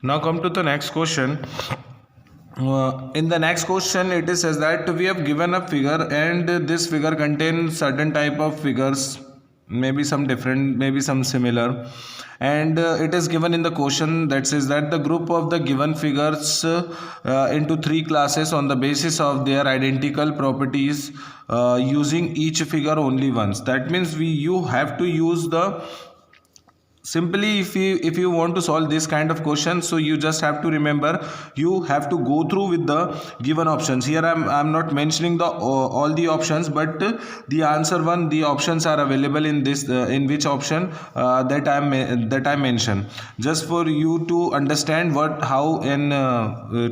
Now come to the next question. In the next question, it is says that we have given a figure, and this figure contains certain type of figures, maybe some different, maybe some similar, and it is given in the question that says that the group of the given figures into three classes on the basis of their identical properties, using each figure only once. That means you have to use the simply, if you want to solve this kind of question, so you just have to remember, you have to go through with the given options. Here I'm not mentioning the all the options, but the answer one, the options are available in this in which option that I mentioned, just for you to understand what how and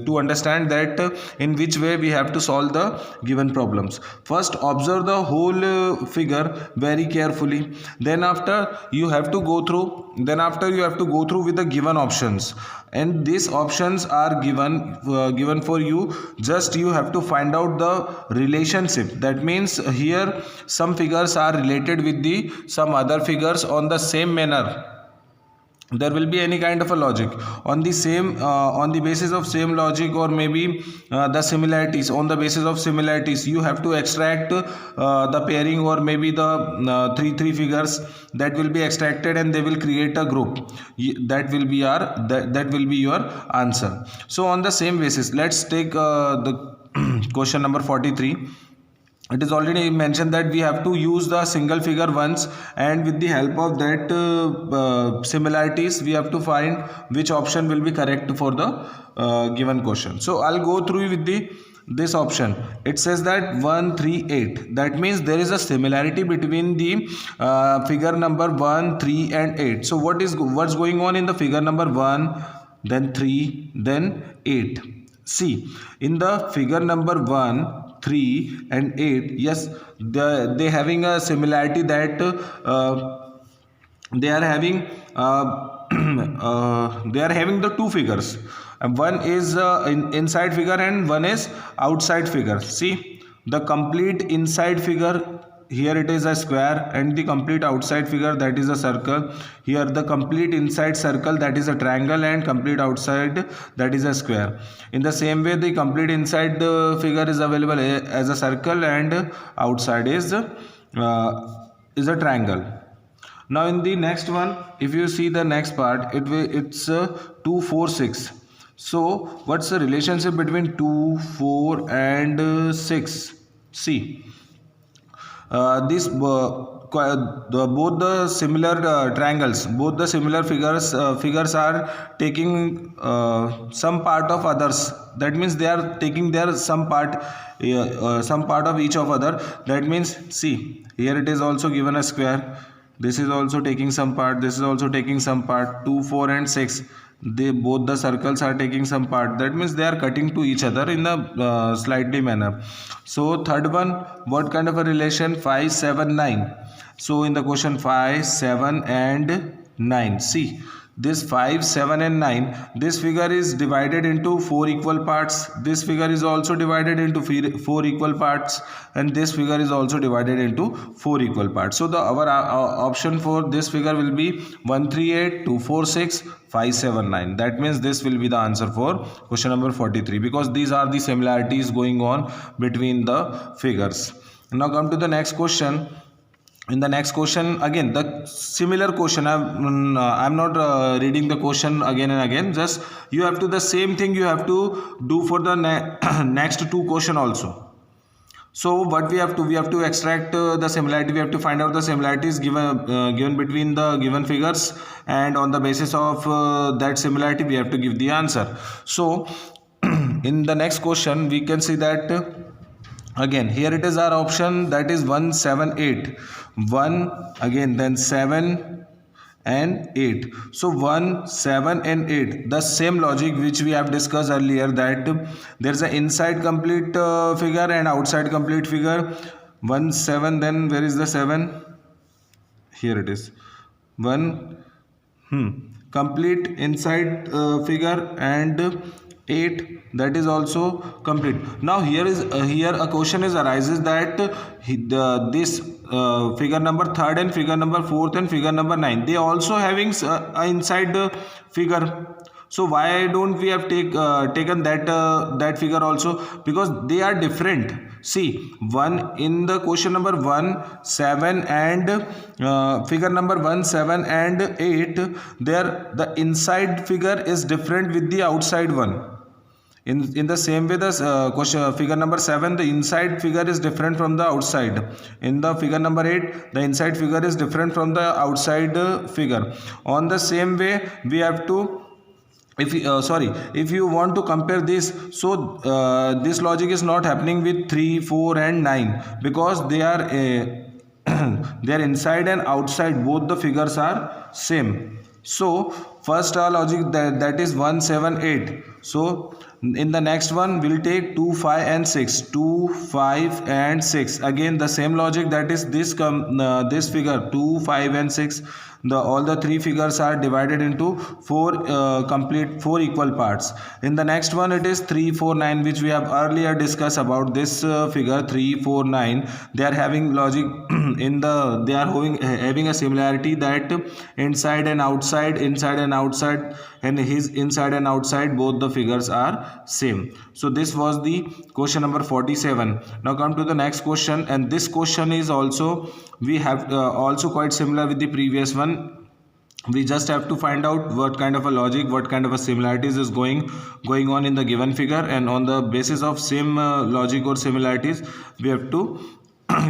to understand that in which way we have to solve the given problems. First, observe the whole figure very carefully. Then after you have to go through with the given options, and these options are given for you. Just you have to find out the relationship. That means here some figures are related with the some other figures on the same manner. There will be any kind of a logic on the same on the basis of same logic, or maybe the similarities. On the basis of similarities, you have to extract the pairing, or maybe the three figures that will be extracted, and they will create a group. That will be that will be your answer. So on the same basis, let's take the question number 43. It is already mentioned that we have to use the single figure once, and with the help of that similarities, we have to find which option will be correct for the given question. So I'll go through with the this option. It says that 1 3 8. That means there is a similarity between the figure number 1 3 and 8. So what's going on in the figure number 1, then 3, then 8? See, in the figure number 1 3 and 8, yes, they having a similarity that they are having they are having the two figures. One is inside figure, and one is outside figure. See, the complete inside figure, here it is a square, and the complete outside figure, that is a circle. Here the complete inside circle, that is a triangle, and complete outside, that is a square. In the same way, the complete inside figure is available as a circle, and outside is a triangle. Now in the next one, if you see the next part, it's 2 4 6. So what's the relationship between 2 4 and 6? See, both the similar triangles, both the similar figures are taking some part of others. That means they are taking their some part of each of other. That means, see, here it is also given a square. This is also taking some part, this is also taking some part. 2 4 and 6, they both the circles are taking some part. That means they are cutting to each other in a slightly manner. So third one, what kind of a relation? 5 7 9. So in the question, 5 7 and 9. See, this 5 7 and 9, this figure is divided into 4 equal parts. This figure is also divided into 4 equal parts, and this figure is also divided into 4 equal parts. So the our option for this figure will be 1 3 8 2 4 6 5 7 9. That means this will be the answer for question number 43, because these are the similarities going on between the figures. Now come to the next question. In the next question, again the similar question. I'm not reading the question again and again. Just you have to, the same thing you have to do for the next two question also. So what we have to extract the similarity. We have to find out the similarities given between the given figures, and on the basis of that similarity we have to give the answer. So in the next question, we can see that again here it is our option, that is 1 7 8. 1 again, then 7 and 8. So 1 7 and 8, the same logic which we have discussed earlier, that there is an inside complete figure and outside complete figure. 1 7, then where is the 7? Here it is. 1 complete inside figure, and 8, that is also complete. Now here a question arises that this figure number 3rd and figure number 4th and figure number 9, they also having inside figure. So why don't we have taken that figure also? Because they are different. See, one in the question number 1, 7 and figure number 1, 7 and 8, there the inside figure is different with the outside one. In the same way, the question figure number 7, the inside figure is different from the outside. In the figure number 8, the inside figure is different from the outside figure. On the same way, we have to, if you want to compare this, so this logic is not happening with 3, 4 and 9, because they are they are inside and outside, both the figures are same. So first logic, that is 1, 7, 8. So in the next one we'll take 2, 5 and 6. 2, 5 and 6, again the same logic, that is this figure 2, 5 and 6. All the three figures are divided into four equal parts. In the next one, it is 3, 4, 9, which we have earlier discussed about this figure 3, 4, 9. They are having logic they are having a similarity, that inside and outside, and his inside and outside, both the figures are same. So this was the question number 47. Now come to the next question, and this question is also, we have also quite similar with the previous one. We just have to find out what kind of a logic, what kind of a similarities is going on in the given figure, and on the basis of same logic or similarities, we have to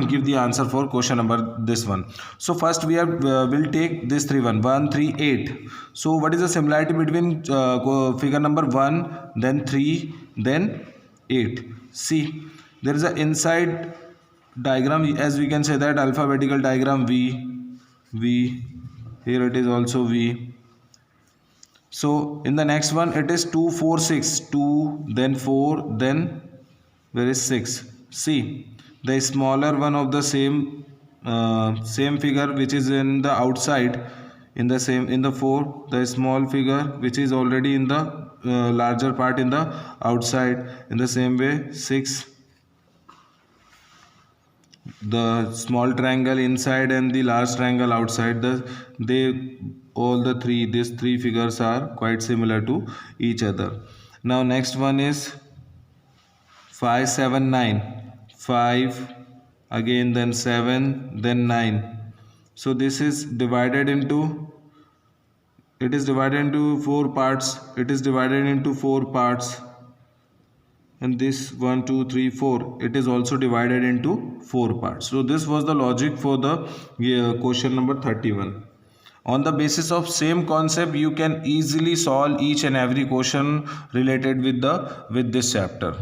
give the answer for question number this one. So first we have will take this 1, 3, 8. So what is the similarity between figure number 1, then 3, then 8? See, there is an inside diagram, as we can say that alphabetical diagram, V, here it is also V. So in the next one, it is 2, 4, 6, 2, then 4, then where is 6? See, the smaller one of the same figure, which is in the outside, in the 4, the small figure which is already in the larger part in the outside. In the same way, 6, the small triangle inside and the large triangle outside, these three figures are quite similar to each other. Now next one is 5, 7, 9. 5, again then 7, then 9. So this is divided into, it is divided into 4 parts. It is divided into 4 parts. And this 1, 2, 3, 4, it is also divided into 4 parts. So this was the logic for the question number 31. On the basis of same concept, you can easily solve each and every question related with this chapter.